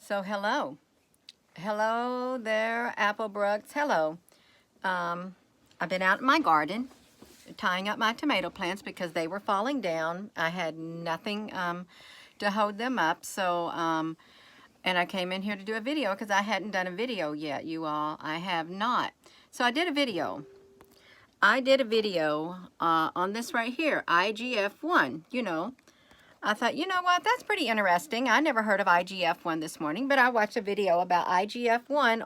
So hello there, Applebrooks. Hello. I've been out in my garden tying up my tomato plants because they were falling down. I had nothing to hold them up. And I came in here to do a video because I hadn't done a video yet, you all. I have not. So I did a video. On this right here, IGF-1, I thought, you know what, that's pretty interesting. I never heard of IGF-1 this morning, but I watched a video about IGF-1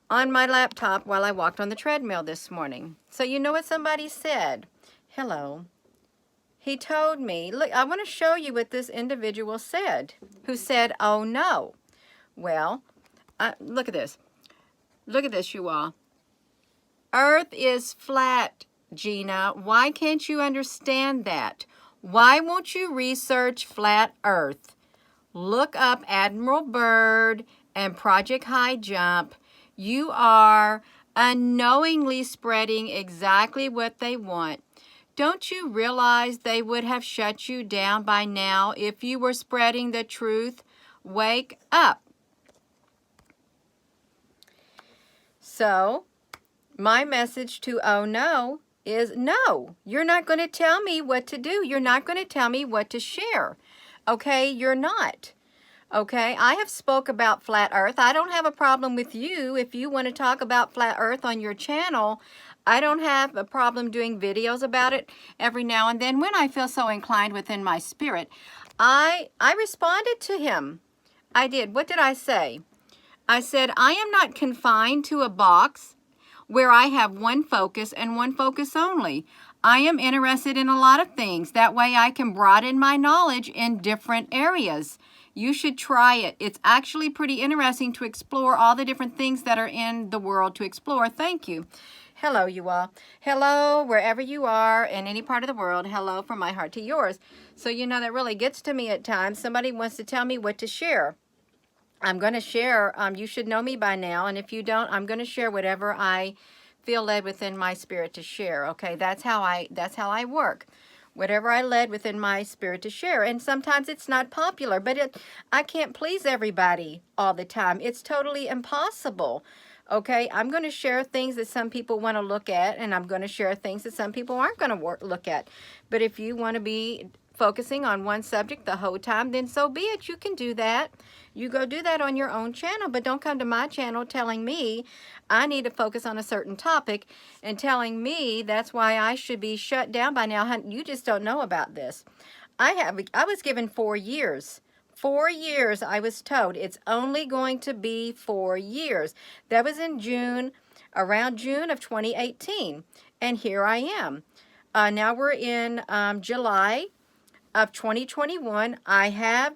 on my laptop while I walked on the treadmill this morning. So you know what somebody said? Hello. He told me, look, I want to show you what this individual said, who said, oh no. Well, look at this. Look at this, you all. Earth is flat, Gina. Why can't you understand that? Why won't you research flat Earth? Look up Admiral Byrd and Project High Jump. You are unknowingly spreading exactly what they want. Don't you realize they would have shut you down by now if you were spreading the truth? Wake up. So, my message to Oh No is no. You're not going to tell me what to do. You're not going to tell me what to share. Okay? You're not. Okay? I have spoke about flat earth. I don't have a problem with you if you want to talk about flat earth on your channel. I don't have a problem doing videos about it every now and then when I feel so inclined within my spirit. I responded to him. I did. What did I say? I said, I am not confined to a box where I have one focus and one focus only. I am interested in a lot of things. That way I can broaden my knowledge in different areas. You should try it. It's actually pretty interesting to explore all the different things that are in the world to explore. Thank you. Hello, you all. Hello, wherever you are in any part of the world. Hello from my heart to yours. So, that really gets to me at times. Somebody wants to tell me what to share. I'm going to share, you should know me by now, and if you don't, I'm going to share whatever I feel led within my spirit to share, okay? That's how I work. Whatever I led within my spirit to share. And sometimes it's not popular, but I can't please everybody all the time. It's totally impossible, okay? I'm going to share things that some people want to look at, and I'm going to share things that some people aren't going to look at. But if you want to be focusing on one subject the whole time, then so be it. You can do that. You go do that on your own channel, but don't come to my channel telling me I need to focus on a certain topic and telling me that's why I should be shut down by now. You just don't know about this. I was given 4 years. 4 years I was told. It's only going to be 4 years. That was in June, around June of 2018. And here I am. Now we're in July of 2021. I have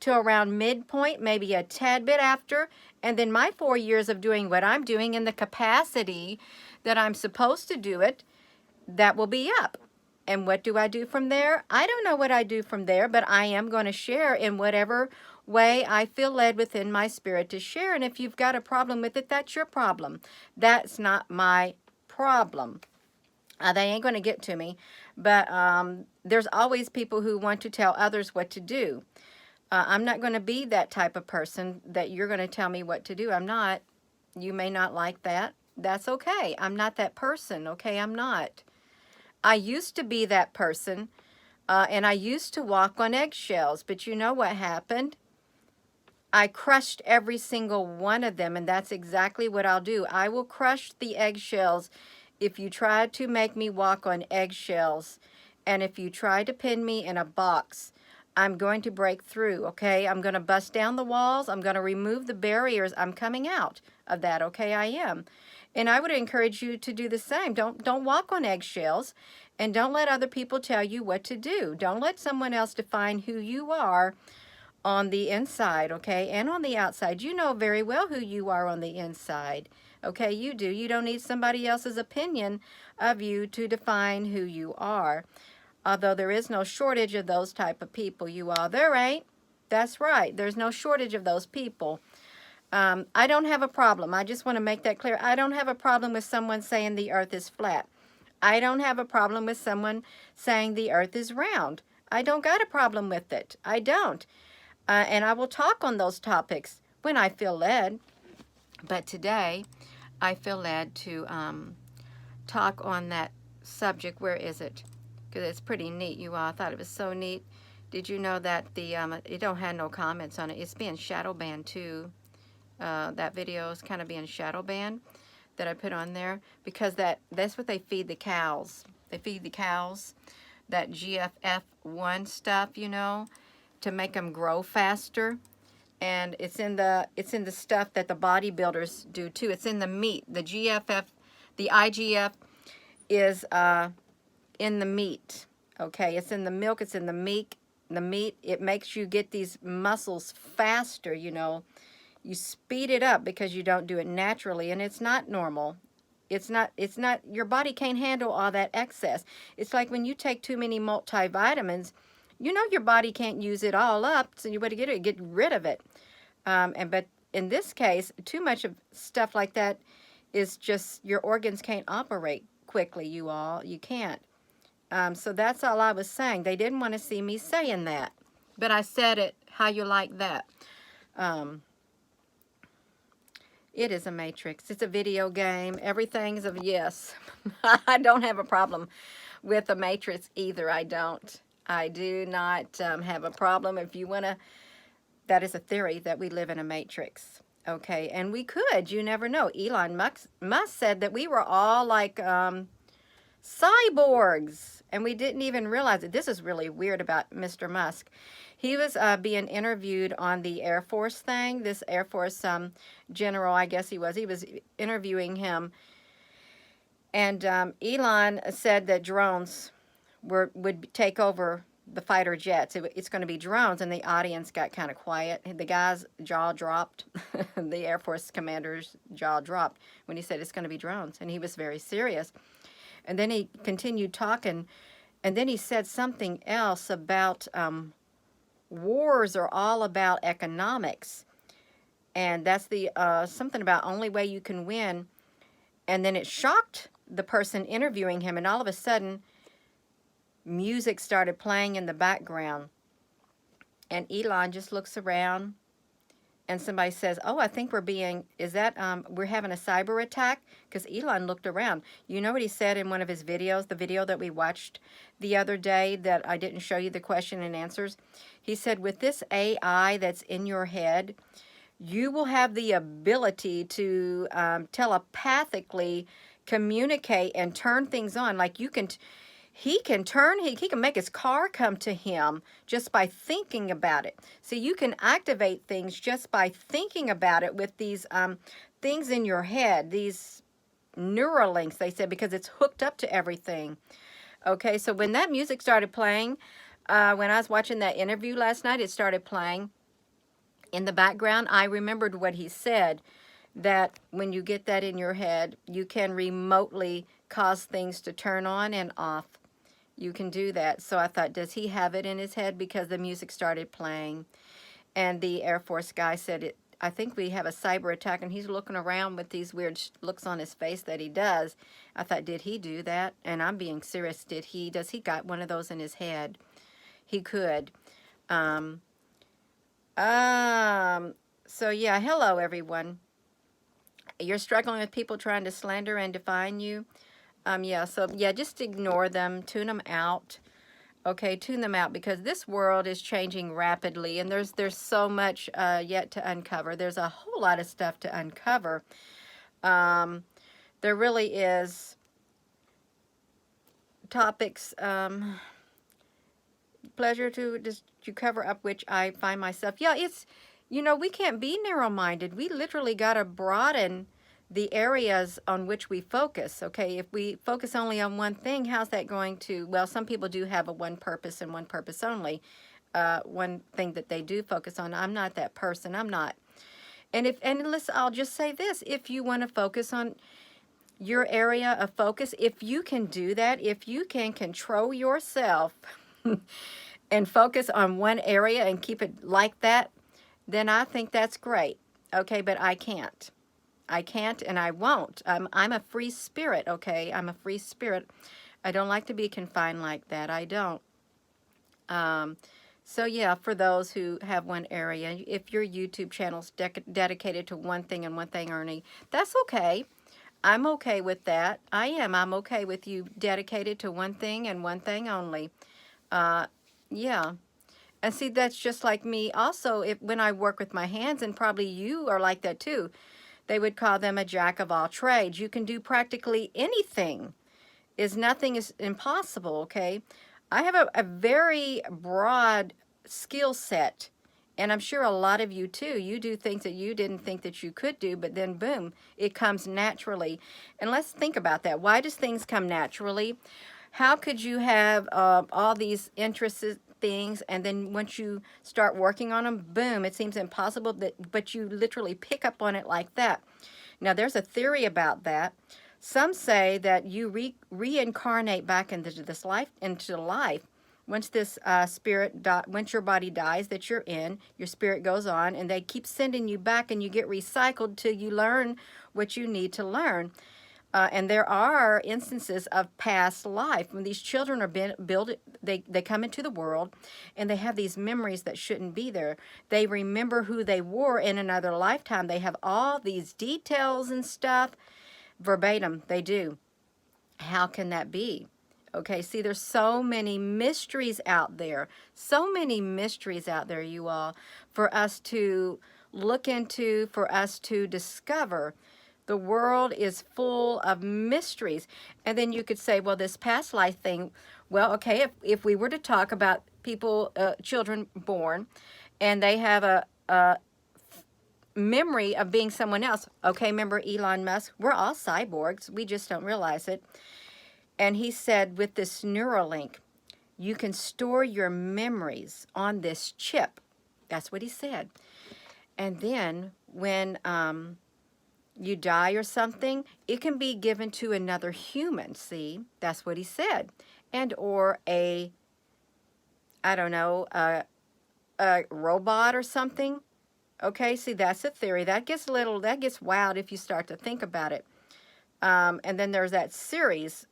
to around midpoint, maybe a tad bit after, and then my 4 years of doing what I'm doing in the capacity that I'm supposed to do it, that will be up. And what do I do from there? I don't know what I do from there, but I am going to share in whatever way I feel led within my spirit to share. And if you've got a problem with it, that's your problem. That's not my problem. They ain't going to get to me, but there's always people who want to tell others what to do. I'm not going to be that type of person that you're going to tell me what to do. I'm not. You may not like that. That's okay. I'm not that person, okay? I'm not. I used to be that person, and I used to walk on eggshells, but you know what happened? I crushed every single one of them, and that's exactly what I'll do. I will crush the eggshells if you try to make me walk on eggshells, and if you try to pin me in a box. I'm going to break through, okay? I'm going to bust down the walls. I'm going to remove the barriers. I'm coming out of that, okay? I am. And I would encourage you to do the same. Don't walk on eggshells, and don't let other people tell you what to do. Don't let someone else define who you are on the inside, okay? And on the outside. You know very well who you are on the inside, okay? You do. You don't need somebody else's opinion of you to define who you are. Although there is no shortage of those type of people, you all. There ain't. That's right. There's no shortage of those people. I don't have a problem. I just want to make that clear. I don't have a problem with someone saying the earth is flat. I don't have a problem with someone saying the earth is round. I don't got a problem with it. I don't. And I will talk on those topics when I feel led. But today, I feel led to talk on that subject. Where is it? Because it's pretty neat, you all. I thought it was so neat. Did you know that the it don't have no comments on it? It's being shadow banned too. That video is kind of being shadow banned that I put on there, because that's what they feed the cows. They feed the cows that GFF1 stuff, you know, to make them grow faster. And it's in the stuff that the bodybuilders do too. It's in the meat. The GFF, the IGF is in the meat. Okay, it's in the milk. It's in the meat. The meat. It makes you get these muscles faster. You know, you speed it up because you don't do it naturally, and it's not normal. It's not. Your body can't handle all that excess. It's like when you take too many multivitamins. You know your body can't use it all up, so you better get rid of it. But in this case, too much of stuff like that is just, your organs can't operate quickly, you all. You can't. So that's all I was saying. They didn't want to see me saying that, but I said it. How you like that? It is a matrix. It's a video game. Everything's a yes. I don't have a problem with a matrix either. I don't. I do not have a problem. If you want to, that is a theory that we live in a matrix. Okay, and we could. You never know. Elon Musk said that we were all like cyborgs, and we didn't even realize it. This is really weird about Mr. Musk. He was being interviewed on the Air Force thing. This Air Force general, I guess he was interviewing him. And Elon said that drones would take over the fighter jets. It's going to be drones, and the audience got kind of quiet. The guy's jaw dropped. The Air Force commander's jaw dropped when he said it's going to be drones, and he was very serious. And then he continued talking, and then he said something else about wars are all about economics, and that's the something about only way you can win. And then it shocked the person interviewing him, and all of a sudden music started playing in the background, and Elon just looks around, and somebody says, oh, I think we're having a cyber attack? Because Elon looked around. You know what he said in one of his videos, the video that we watched the other day that I didn't show you the question and answers? He said, with this AI that's in your head, you will have the ability to telepathically communicate and turn things on. Like you can... He can make his car come to him just by thinking about it. So you can activate things just by thinking about it with these things in your head, these neural links, they said, because it's hooked up to everything. Okay, so when that music started playing, when I was watching that interview last night, it started playing in the background. I remembered what he said, that when you get that in your head, you can remotely cause things to turn on and off. You can do that. So I thought, does he have it in his head? Because the music started playing. And the Air Force guy said, I think we have a cyber attack. And he's looking around with these weird looks on his face that he does. I thought, did he do that? And I'm being serious. Does he got one of those in his head? He could. So yeah, hello everyone. You're struggling with people trying to slander and define you? Yeah, just ignore them, tune them out. Okay, tune them out, because this world is changing rapidly, and there's so much yet to uncover. There's a whole lot of stuff to uncover. There really is topics, pleasure to cover up which I find myself. Yeah, it's, we can't be narrow-minded. We literally got to broaden the areas on which we focus. Okay, if we focus only on one thing, how's that going to, well, some people do have a one purpose and one purpose only, one thing that they do focus on. I'm not that person. I'm not. And listen, I'll just say this, if you want to focus on your area of focus, if you can do that, if you can control yourself and focus on one area and keep it like that, then I think that's great. Okay, but I can't. I can't, and I won't. I'm a free spirit, okay? I'm a free spirit. I don't like to be confined like that. I don't. So yeah, for those who have one area, if your YouTube channel's dedicated to one thing and one thing only, that's okay. I'm okay with that. I am. I'm okay with you dedicated to one thing and one thing only. Uh, yeah. And see, that's just like me also, if when I work with my hands, and probably you are like that too. They would call them a jack of all trades. You can do practically anything. Nothing is impossible, okay? I have a very broad skill set, and I'm sure a lot of you too. You do things that you didn't think that you could do, but then boom, it comes naturally. And let's think about that. Why does things come naturally? How could you have all these interests, things, and then once you start working on them, boom, it seems impossible, but you literally pick up on it like that. Now, there's a theory about that. Some say that you reincarnate back into this life, once this once your body dies that you're in, your spirit goes on, and they keep sending you back, and you get recycled till you learn what you need to learn. And there are instances of past life when these children are built. They come into the world, and they have these memories that shouldn't be there. They remember who they were in another lifetime. They have all these details and stuff verbatim. They do. How can that be? Okay, see, there's so many mysteries out there. So many mysteries out there, you all, for us to look into, for us to discover. The world is full of mysteries. And then you could say, well, this past life thing, well, okay, if we were to talk about people, children born, and they have a memory of being someone else. Okay, remember Elon Musk? We're all cyborgs. We just don't realize it. And he said with this Neuralink, you can store your memories on this chip. That's what he said. And then when you die or something, it can be given to another human. See, that's what he said. And or I don't know, a robot or something. Okay, see, that's a theory. That gets wild if you start to think about it. And then there's that series,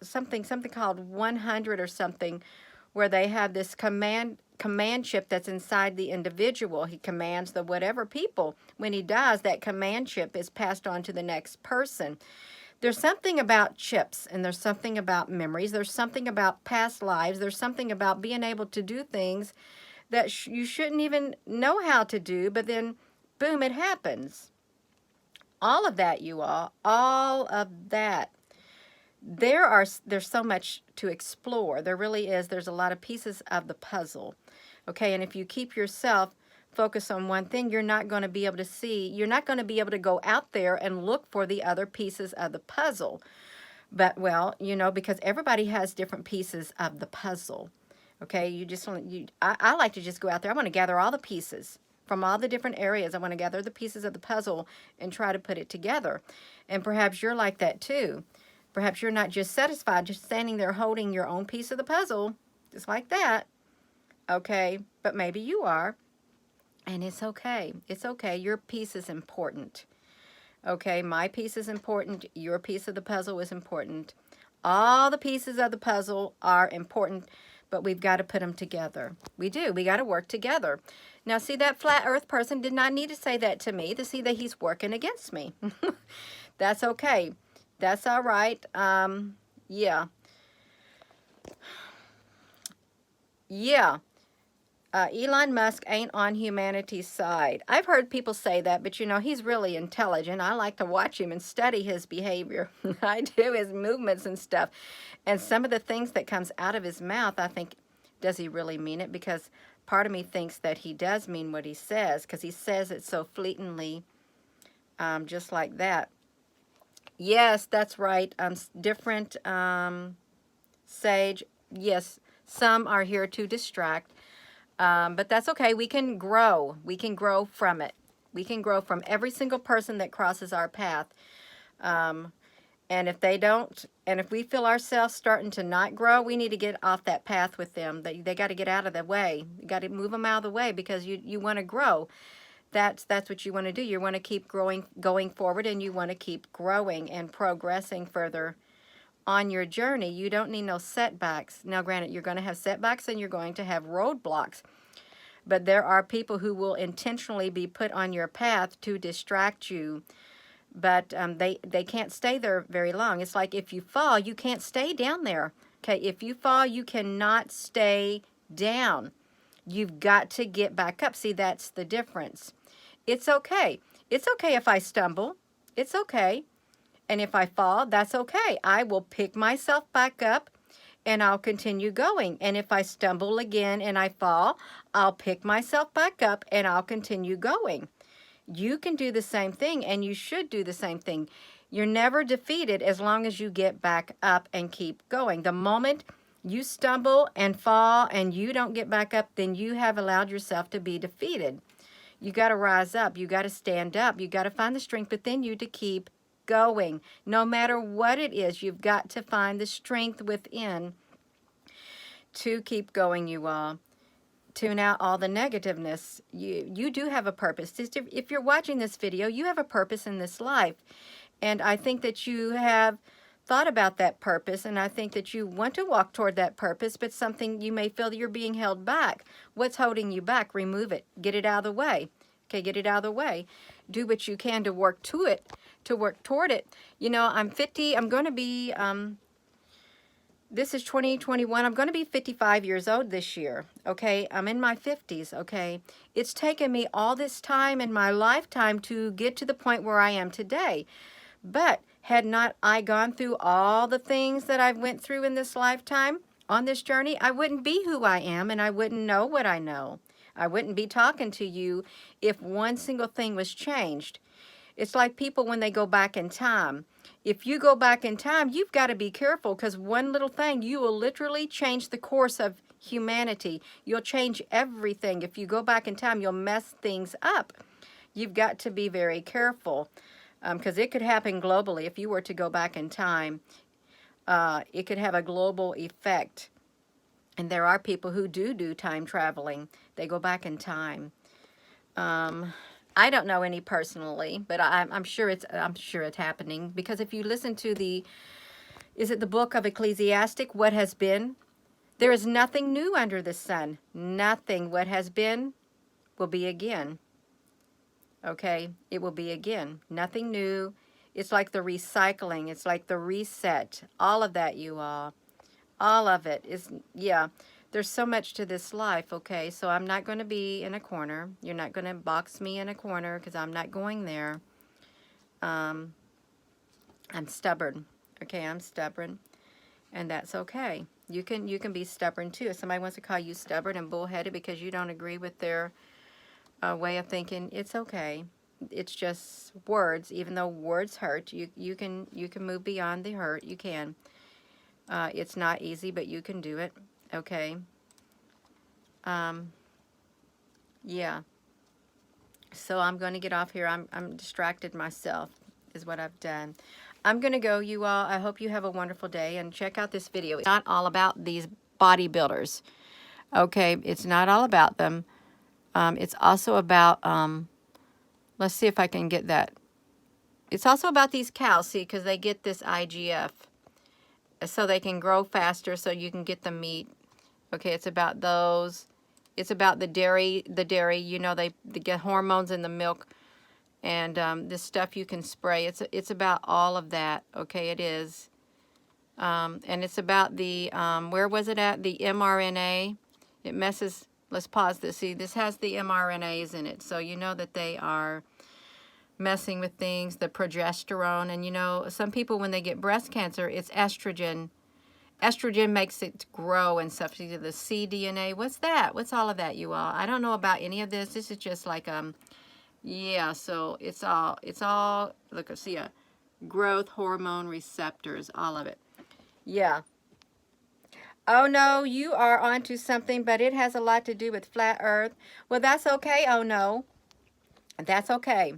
something called 100 or something, where they have this command chip that's inside the individual. He commands the whatever people. When he dies, that command chip is passed on to the next person. There's something about chips, and there's something about memories. There's something about past lives. There's something about being able to do things that you shouldn't even know how to do, but then boom, it happens. All of that, you all of that. There's so much to explore. There really is. There's a lot of pieces of the puzzle. Okay, and if you keep yourself focused on one thing, you're not going to be able to see, you're not going to be able to go out there and look for the other pieces of the puzzle. But, well, you know, because everybody has different pieces of the puzzle. Okay, I like to just go out there. I want to gather all the pieces from all the different areas. I want to gather the pieces of the puzzle and try to put it together. And perhaps you're like that too. Perhaps you're not just satisfied just standing there holding your own piece of the puzzle, just like that. Okay, but maybe you are. And it's okay. It's okay. Your piece is important. Okay, my piece is important. Your piece of the puzzle is important. All the pieces of the puzzle are important, but we've got to put them together. We do. We got to work together. Now, see, that flat earth person did not need to say that to me to see that he's working against me. That's okay. That's all right. Yeah. Yeah. Elon Musk ain't on humanity's side. I've heard people say that, but you know, he's really intelligent. I like to watch him and study his behavior. I do, his movements and stuff. And some of the things that comes out of his mouth, I think, does he really mean it? Because part of me thinks that he does mean what he says, because he says it so fleetingly, just like that. Yes, that's right. Different, Sage. Yes, some are here to distract. But that's okay. We can grow. We can grow from it. We can grow from every single person that crosses our path. And if they don't, and if we feel ourselves starting to not grow, we need to get off that path with them. They got to get out of the way. You got to move them out of the way because you want to grow. That's what you want to do. You want to keep going forward, and you want to keep growing and progressing further on your journey. You don't need no setbacks. Now, granted, you're going to have setbacks and you're going to have roadblocks. But there are people who will intentionally be put on your path to distract you. But they can't stay there very long. It's like if you fall, you can't stay down there. Okay, if you fall, you cannot stay down. You've got to get back up. See, that's the difference. It's okay. It's okay if I stumble. It's okay. And if I fall, that's okay. I will pick myself back up and I'll continue going. And if I stumble again and I fall, I'll pick myself back up and I'll continue going. You can do the same thing, and you should do the same thing. You're never defeated as long as you get back up and keep going. The moment you stumble and fall and you don't get back up, then you have allowed yourself to be defeated. You got to rise up. You got to stand up. You got to find the strength within you to keep going. No matter what it is, you've got to find the strength within to keep going, you all. Tune out all the negativeness. You do have a purpose. If you're watching this video, you have a purpose in this life. And I think that you have thought about that purpose, and I think that you want to walk toward that purpose, but something you may feel that you're being held back. What's holding you back? Remove it. Get it out of the way. Okay, get it out of the way. Do what you can to work to it, to work toward it. You know, I'm 50. I'm going to be... this is 2021. I'm going to be 55 years old this year, okay? I'm in my 50s, okay? It's taken me all this time in my lifetime to get to the point where I am today. But had not I gone through all the things that I've went through in this lifetime, on this journey, I wouldn't be who I am and I wouldn't know what I know. I wouldn't be talking to you if one single thing was changed. It's like people when they go back in time. If you go back in time, you've got to be careful because one little thing, you will literally change the course of humanity. You'll change everything. If you go back in time, you'll mess things up. You've got to be very careful because it could happen globally. If you were to go back in time, it could have a global effect. And there are people who do time traveling. They go back in time. I don't know any personally, but I'm sure it's happening because if you listen to is it the book of Ecclesiastic, what has been? There is nothing new under the sun. Nothing. What has been will be again. Okay, it will be again. Nothing new. It's like the recycling. It's like the reset. All of that, you all. All of it is, yeah. There's so much to this life, okay? So I'm not going to be in a corner. You're not going to box me in a corner because I'm not going there. I'm stubborn, okay? I'm stubborn, and that's okay. You can be stubborn too. If somebody wants to call you stubborn and bullheaded because you don't agree with their way of thinking, it's okay. It's just words. Even though words hurt, you can move beyond the hurt. You can. It's not easy, but you can do it. Okay. Yeah. So I'm going to get off here. I'm distracted myself is what I've done. I'm going to go, you all. I hope you have a wonderful day and check out this video. It's not all about these bodybuilders. Okay. It's not all about them. It's also about, let's see if I can get that. It's also about these cows, see, because they get this IGF. So they can grow faster so you can get the meat. Okay, it's about those. It's about the dairy, you know, they get hormones in the milk and this stuff you can spray. It's about all of that, okay, it is. And it's about the, where was it at? The mRNA. It messes, let's pause this. See, this has the mRNAs in it, so you know that they are messing with things, the progesterone. And you know, some people when they get breast cancer, it's estrogen. Estrogen makes it grow and stuff. The cDNA, what's that? What's all of that, you all? I don't know about any of this. This is just like, yeah, so it's all, look, see, growth hormone receptors, all of it. Yeah. Oh, no, you are onto something, but it has a lot to do with flat earth. Well, that's okay. Oh, no. That's okay.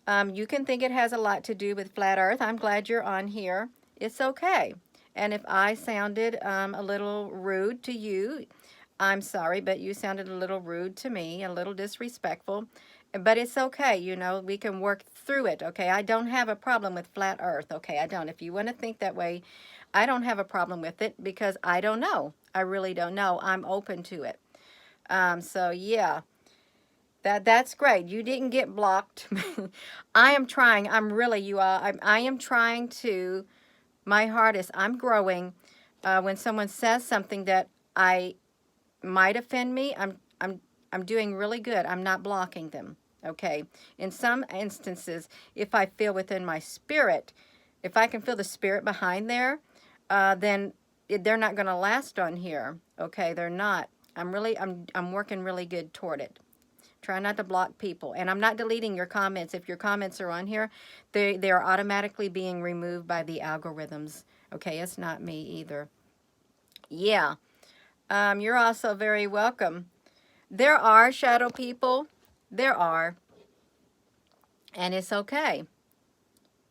You can think it has a lot to do with flat earth. I'm glad you're on here. It's okay. And if I sounded a little rude to you, I'm sorry, but you sounded a little rude to me, a little disrespectful. But it's okay, you know, we can work through it, okay? I don't have a problem with flat earth, okay? I don't. If you want to think that way, I don't have a problem with it because I don't know. I really don't know. I'm open to it. So yeah, that's great. You didn't get blocked. I am trying. I'm really, you all. I am trying to. My hardest. I'm growing. When someone says something that I might offend me, I'm doing really good. I'm not blocking them. Okay. In some instances, if I feel within my spirit, if I can feel the spirit behind there, then they're not going to last on here. Okay, they're not. I'm working really good toward it. Try not to block people, and I'm not deleting your comments. If your comments are on here, they are automatically being removed by the algorithms. Okay, it's not me either. Yeah. You're also very welcome. There are shadow people. There are, and it's okay.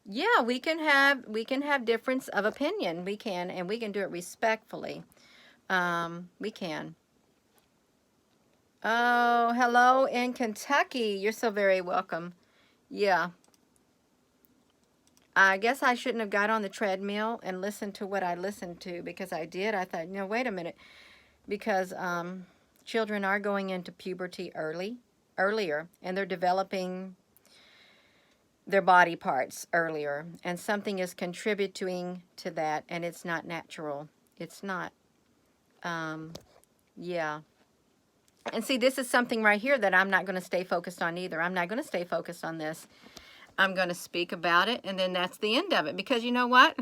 Yeah, we can have difference of opinion. We can, and we can do it respectfully. We can. Oh, hello in Kentucky. You're so very welcome. Yeah. I guess I shouldn't have got on the treadmill and listened to what I listened to, because I did. I thought, no, wait a minute, because children are going into puberty earlier, and they're developing their body parts earlier, and something is contributing to that, and it's not natural. It's not. Yeah. And see, this is something right here that I'm not going to stay focused on either. I'm not going to stay focused on this. I'm going to speak about it, and then that's the end of it. Because you know what?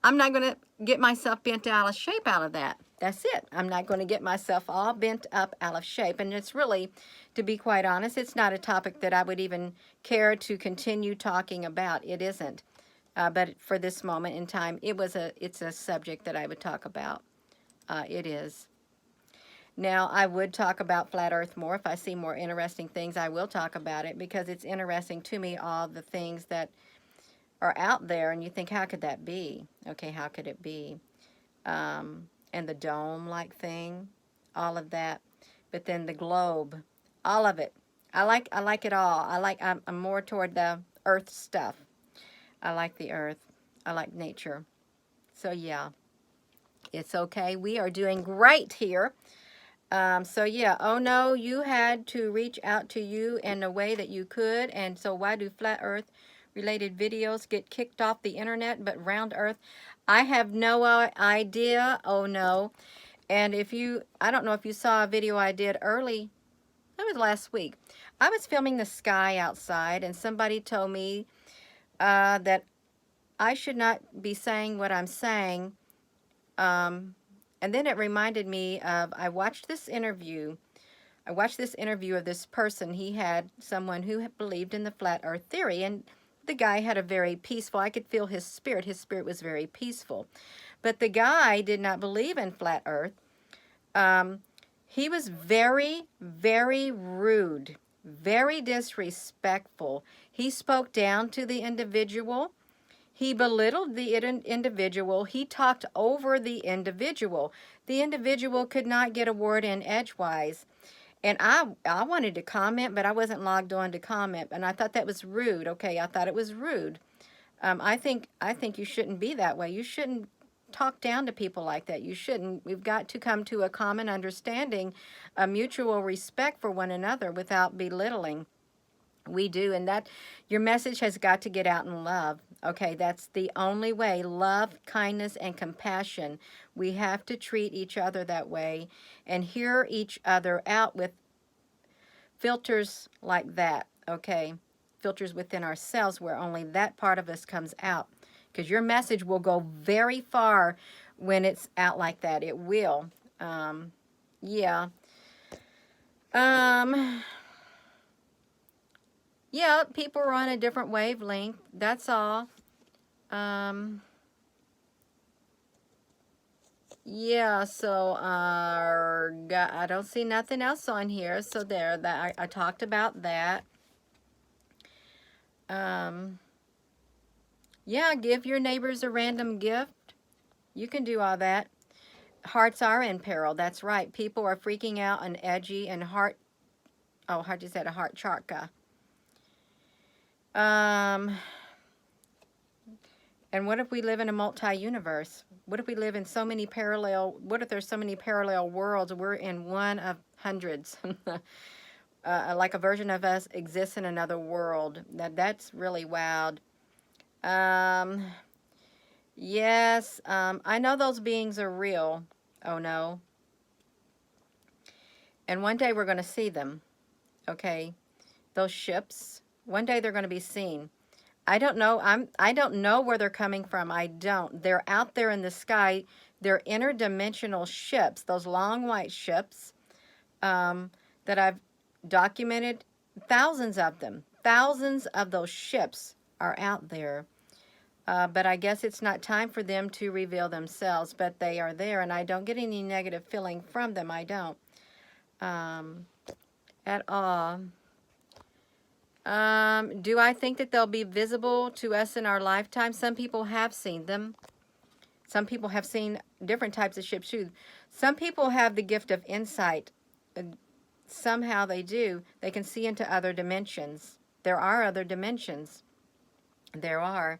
I'm not going to get myself bent out of shape out of that. That's it. I'm not going to get myself all bent up out of shape. And it's really, to be quite honest, it's not a topic that I would even care to continue talking about. It isn't. But for this moment in time, it's a subject that I would talk about. It is. Now, I would talk about Flat Earth more. If I see more interesting things, I will talk about it, because it's interesting to me, all the things that are out there, and you think, how could that be? Okay, how could it be? And the dome-like thing, all of that. But then the globe, all of it. I like it all. I'm more toward the earth stuff. I like the earth. I like nature. So yeah, it's okay. We are doing great here. So yeah, oh no, you had to reach out to you in a way that you could. And so why do flat earth related videos get kicked off the internet, but round earth? I have no idea. Oh no. And I don't know if you saw a video I did early, that was last week. I was filming the sky outside, and somebody told me that I should not be saying what I'm saying. And then it reminded me of, I watched this interview of this person. He had someone who believed in the flat earth theory, and the guy had a very peaceful, I could feel his spirit was very peaceful. But the guy did not believe in flat earth. He was very, very rude, very disrespectful. He spoke down to the individual. He belittled the individual. He talked over the individual. The individual could not get a word in edgewise. And I wanted to comment, but I wasn't logged on to comment. And I thought that was rude. Okay, I thought it was rude. I think you shouldn't be that way. You shouldn't talk down to people like that. You shouldn't. We've got to come to a common understanding, a mutual respect for one another without belittling. We do, and that your message has got to get out in love. Okay, that's the only way. Love, kindness, and compassion. We have to treat each other that way and hear each other out with filters like that. Okay, filters within ourselves where only that part of us comes out. Because your message will go very far when it's out like that. It will. Yeah. Yeah, people are on a different wavelength. That's all. Yeah, so I don't see nothing else on here. So there, that I talked about that. Yeah, give your neighbors a random gift. You can do all that. Hearts are in peril. That's right. People are freaking out and edgy and heart. Oh, how do you say it? A heart chakra. And what if we live in a multi-universe? What if we live in so many parallel, what if there's so many parallel worlds? We're in one of hundreds. Like a version of us exists in another world. That's really wild. Um, yes, I know those beings are real. Oh no. And one day we're going to see them. Okay. Those ships, one day they're going to be seen. I don't know. I don't know where they're coming from. I don't. They're out there in the sky. They're interdimensional ships, those long white ships that I've documented. Thousands of them. Thousands of those ships are out there. But I guess it's not time for them to reveal themselves, but they are there, and I don't get any negative feeling from them. I don't at all. Do I think that they'll be visible to us in our lifetime? Some people have seen them. Some people have seen different types of ships too. Some people have the gift of insight. Somehow they do. They can see into other dimensions. There are other dimensions. There are.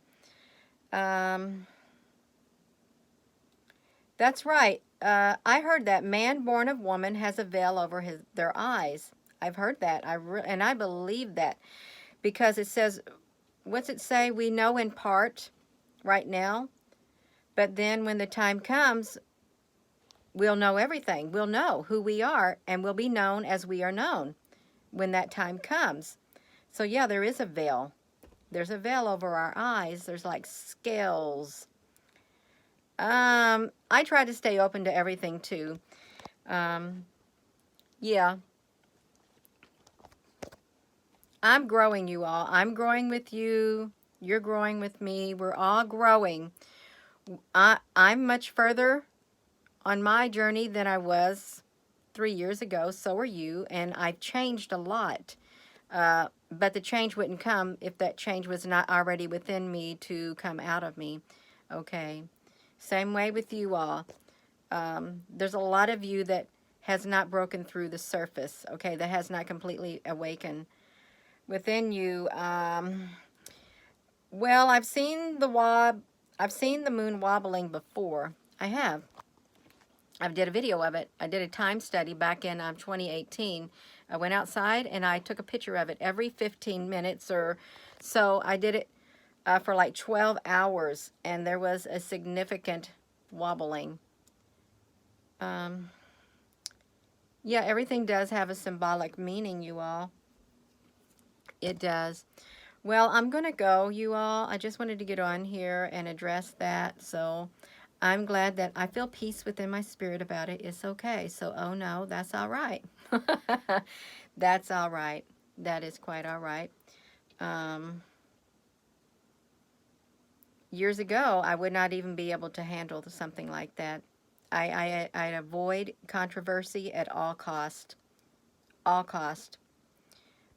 That's right. I heard that man born of woman has a veil over their eyes. I've heard that. And I believe that because it says, what's it say? We know in part right now, but then when the time comes, we'll know everything. We'll know who we are, and we'll be known as we are known when that time comes. So yeah, there is a veil. There's a veil over our eyes. There's like scales. I try to stay open to everything too. Yeah. I'm growing, you all. I'm growing with you. You're growing with me. We're all growing. I'm much further on my journey than I was 3 years ago. So are you. And I've changed a lot. But the change wouldn't come if that change was not already within me to come out of me. Okay. Same way with you all. There's a lot of you that has not broken through the surface. Okay. That has not completely awakened within you. Well, I've seen the moon wobbling before. I have. I did a video of it. I did a time study back in 2018. I went outside and I took a picture of it every 15 minutes or so. I did it for like 12 hours, and there was a significant wobbling. Yeah, everything does have a symbolic meaning, you all. It does. Well, I'm going to go, you all. I just wanted to get on here and address that. So I'm glad that I feel peace within my spirit about it. It's okay. So, oh no, that's all right. That's all right. That is quite all right. Years ago, I would not even be able to handle something like that. I'd avoid controversy at all cost. All cost.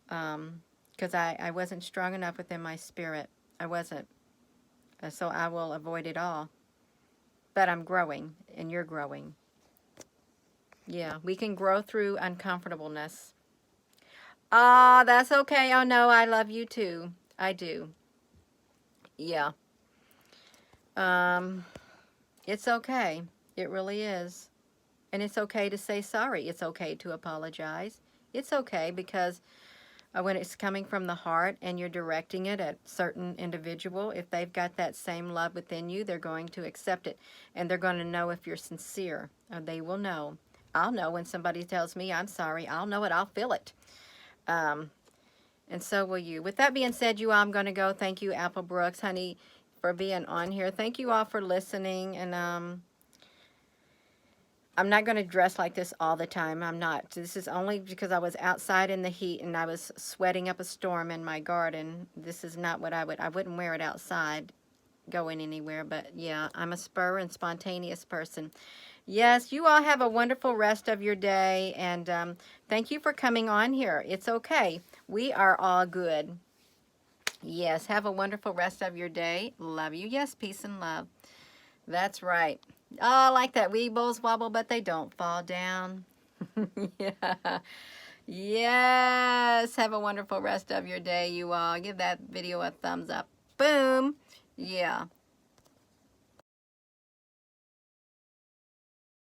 Because I wasn't strong enough within my spirit. I wasn't. So I will avoid it all. But I'm growing, and you're growing. Yeah, we can grow through uncomfortableness. Ah, that's okay. Oh, no, I love you too. I do. Yeah. It's okay. It really is. And it's okay to say sorry. It's okay to apologize. It's okay because when it's coming from the heart and you're directing it at certain individual, if they've got that same love within you, they're going to accept it. And they're going to know if you're sincere. They will know. I'll know when somebody tells me I'm sorry. I'll know it. I'll feel it. And so will you. With that being said, you all, I'm going to go. Thank you, Apple Brooks, honey, for being on here. Thank you all for listening. And I'm not going to dress like this all the time. I'm not. This is only because I was outside in the heat and I was sweating up a storm in my garden. This is not what I wouldn't wear it outside going anywhere. But yeah, I'm a spur and spontaneous person. Yes, you all have a wonderful rest of your day. And thank you for coming on here. It's okay. We are all good. Yes, have a wonderful rest of your day. Love you. Yes, peace and love. That's right. Oh, I like that. Weebles wobble, but they don't fall down. Yeah. Yes. Have a wonderful rest of your day, you all. Give that video a thumbs up. Boom. Yeah.